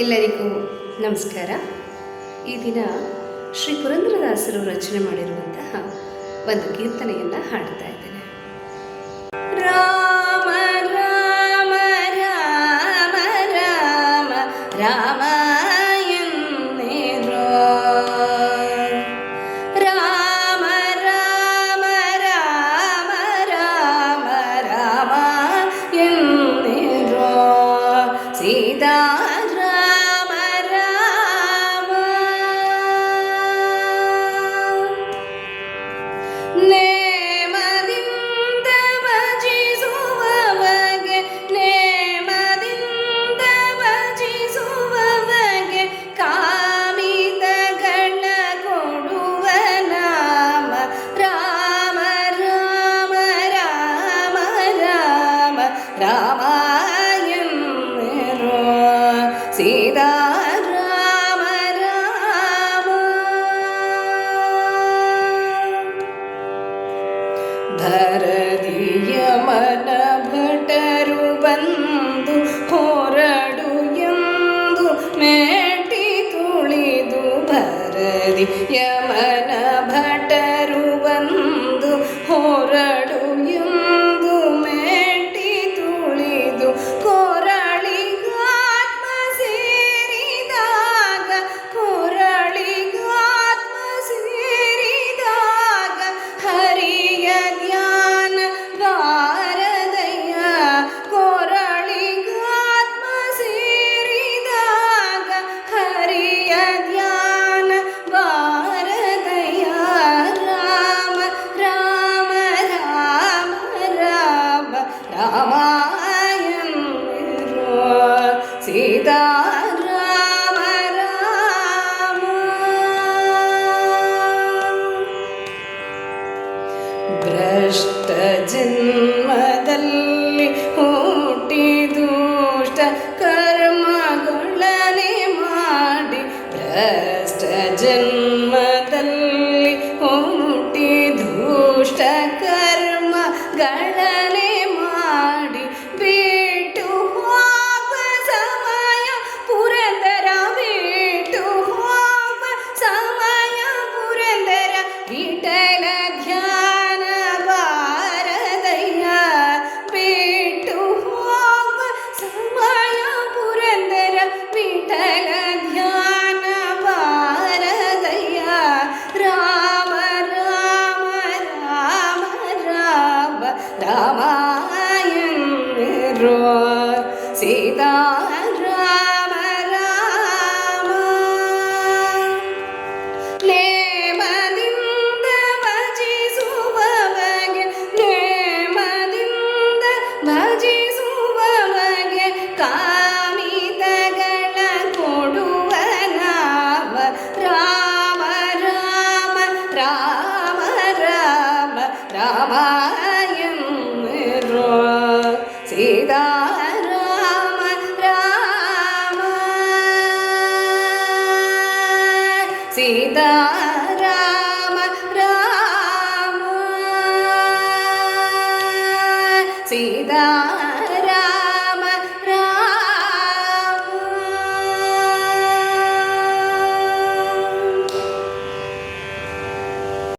ಎಲ್ಲರಿಗೂ ನಮಸ್ಕಾರ. ಈ ದಿನ ಶ್ರೀ ಪುರಂದರದಾಸರು ರಚನೆ ಮಾಡಿರುವಂತಹ ಒಂದು ಕೀರ್ತನೆಯನ್ನು ಹಾಡ್ತಾ ಇದ್ದೇನೆ. ರಾಮ ರಾಮ ರಾಮ ರಾಮ ರಾಮ ಎನ್ನಿರೋ, ರಾಮ ರಾಮ ರಾಮ ರಾಮ ರಾಮ ಎನ್ನಿರೋ, ಸೀತಾ ನೇಮದಿಂದ ಭಜಿಸುವವಗೆ ನೇಮದಿಂದ ಭಜಿಸುವವಗೆ ಕಾಮಿತಗಳ ಕೊಡುವ ನಾಮ ರಾಮ ರಾಮ ರಾಮ ರಾಮ ರಾಮ ಎನ್ನಿರೋ, ಸೀತಾ ಧರದಿಯ ಮನ ಭಟರು ಬಂದು ಹೊರಡು ಎಂದು ಮೇಟಿ ತುಳಿದು, ಭರದಿಯ ಮನ ಭಟರು ಬಂದು ಹೊರಡು ಎಂದು ಮೇಟಿ ತುಳಿದು, ಕೊರಳಿಗಾತ್ಮ ಸೇರಿದಾಗ ಕೊರಳಿಗಾತ್ಮ ಸೇರಿದಾಗ ಹರಿಯ ಧ್ಯಾನ ಬಾರದಯ್ಯ, ಕೊರಳಿಗಾತ್ಮ ಸೇರಿದಾಗ ಹರಿಯ ಧ್ಯಾನ ಬಾರದಯ್ಯ, ರಾಮ ರಾಮ ರಾಮ ರಾಮ ರಾಮ ಎನ್ನಿರೋ, ಸೀತಾ ರಾಮ ರಾಮ. ಭ್ರಷ್ಟ ಜನ್ಮದಲ್ಲಿ ಹುಟ್ಟಿ ದುಷ್ಟ ಕರ್ಮಗಳನೆ ಮಾಡಿ, ಭ್ರಷ್ಟ ಜನ್ಮದಲ್ಲಿ ಹುಟ್ಟಿ ದುಷ್ಟ ಕರ್ಮಗಳನೆ ಮಾಡಿ, ಬಿಟ್ಟು ಹೋಗ ಸಮಯ ಪುರಂದರ ಬಿಟ್ಟು ಹೋಗ ಸಮಯ ಪುರಂದರ ವಿಠಲ ಧ್ಯಾನ ಬಾರದಯ್ಯ, ಬಿಟ್ಟು ಹೋಗ ಸಮಯ ಪುರಂದರ ವಿಠಲ ಧ್ಯಾನ ಬಾರದಯ್ಯ, ರಾಮ ರಾಮ ರಾಮ ರಾಮ ರಾಮ ಎನ್ನಿರೋ, ಸೀತಾ ರಾಮ ರಾಮ. ನೇಮದಿಂದ ಭಜಿಸುವವಗೆ ನೇಮದಿಂದ ಭಜಿಸುವವಗೆ ಕಾಮಿತಗಳ ಕೊಡುವ ನಾಮ ರಾಮ ರಾಮ ರಾಮ ರಾಮ ರಾಮ ಎನ್ನಿರೋ, ಸೀತಾ ರಾಮ ರಾಮ, ಸೀತಾ ರಾಮ ರಾಮ, ಸೀತಾ